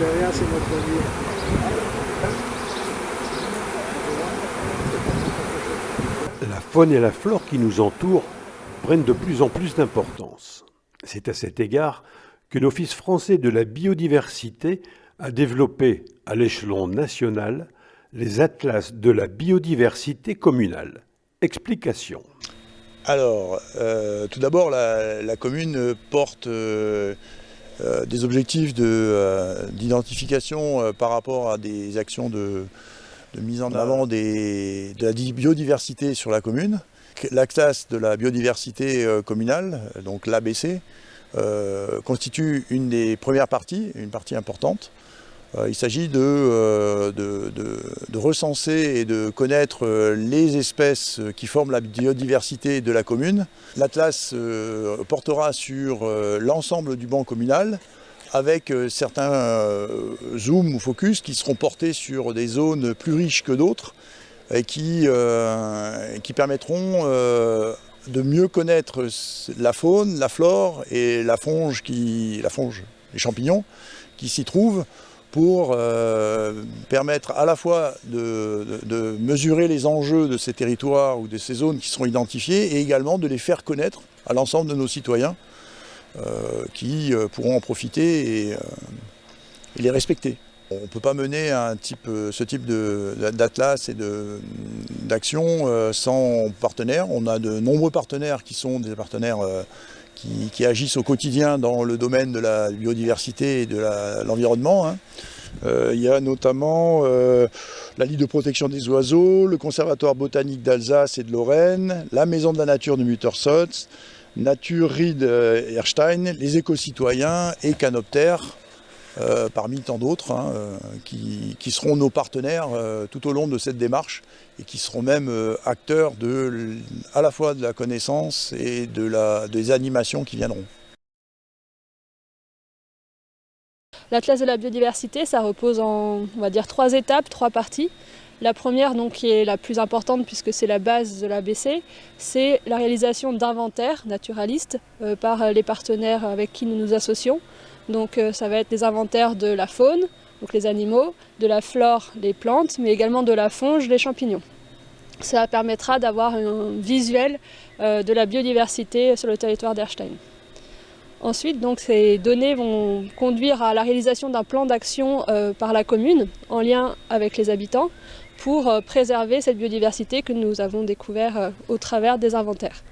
c'est rien, c'est notre vie. La faune et la flore qui nous entourent prennent de plus en plus d'importance. C'est à cet égard que l'Office français de la biodiversité a développé à l'échelon national les atlas de la biodiversité communale. Explication. Alors, tout d'abord, la commune porte des objectifs d'identification par rapport à des actions de mise en avant de la biodiversité sur la commune. L'atlas de la biodiversité communale, donc l'ABC, constitue une des premières parties, une partie importante. Il s'agit de recenser et de connaître les espèces qui forment la biodiversité de la commune. L'atlas portera sur l'ensemble du banc communal avec certains zooms ou focus qui seront portés sur des zones plus riches que d'autres et qui permettront de mieux connaître la faune, la flore et la fonge, les champignons qui s'y trouvent, pour permettre à la fois de mesurer les enjeux de ces territoires ou de ces zones qui seront identifiées et également de les faire connaître à l'ensemble de nos citoyens qui pourront en profiter et les respecter. On ne peut pas mener ce type d'atlas et d'action sans partenaires. On a de nombreux partenaires qui sont des partenaires qui agissent au quotidien dans le domaine de la biodiversité et de l'environnement. Il y a notamment la Ligue de protection des oiseaux, le Conservatoire botanique d'Alsace et de Lorraine, la Maison de la nature de Muttersholtz, Nature Ried Erstein, les éco-citoyens et Canopter, parmi tant d'autres, qui seront nos partenaires tout au long de cette démarche et qui seront même acteurs à la fois de la connaissance et des animations qui viendront. L'Atlas de la biodiversité, ça repose en, on va dire, 3 étapes, 3 parties. La première, donc, qui est la plus importante puisque c'est la base de l'ABC, c'est la réalisation d'inventaires naturalistes par les partenaires avec qui nous nous associons. Donc ça va être des inventaires de la faune, donc les animaux, de la flore, les plantes, mais également de la fonge, les champignons. Ça permettra d'avoir un visuel de la biodiversité sur le territoire d'Erstein. Ensuite, donc, ces données vont conduire à la réalisation d'un plan d'action par la commune, en lien avec les habitants, pour préserver cette biodiversité que nous avons découvert au travers des inventaires.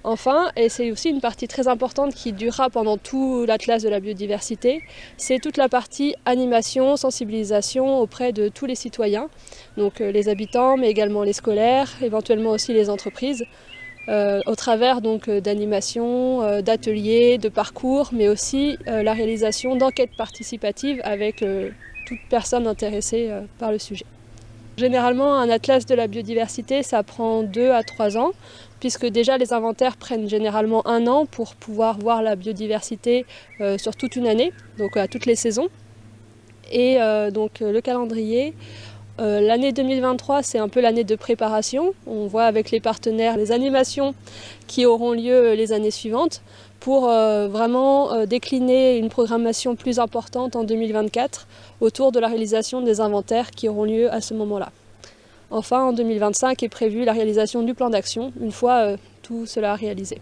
Enfin, et c'est aussi une partie très importante qui durera pendant tout l'Atlas de la biodiversité, c'est toute la partie animation, sensibilisation auprès de tous les citoyens, donc les habitants, mais également les scolaires, éventuellement aussi les entreprises, au travers donc d'animations, d'ateliers, de parcours, mais aussi la réalisation d'enquêtes participatives avec toute personne intéressée par le sujet. Généralement, un atlas de la biodiversité, ça prend 2 à 3 ans, puisque déjà les inventaires prennent généralement 1 an pour pouvoir voir la biodiversité sur toute une année, donc à toutes les saisons. Et donc le calendrier, l'année 2023, c'est un peu l'année de préparation. On voit avec les partenaires les animations qui auront lieu les années suivantes pour vraiment décliner une programmation plus importante en 2024 autour de la réalisation des inventaires qui auront lieu à ce moment-là. Enfin, en 2025 est prévue la réalisation du plan d'action, une fois tout cela réalisé.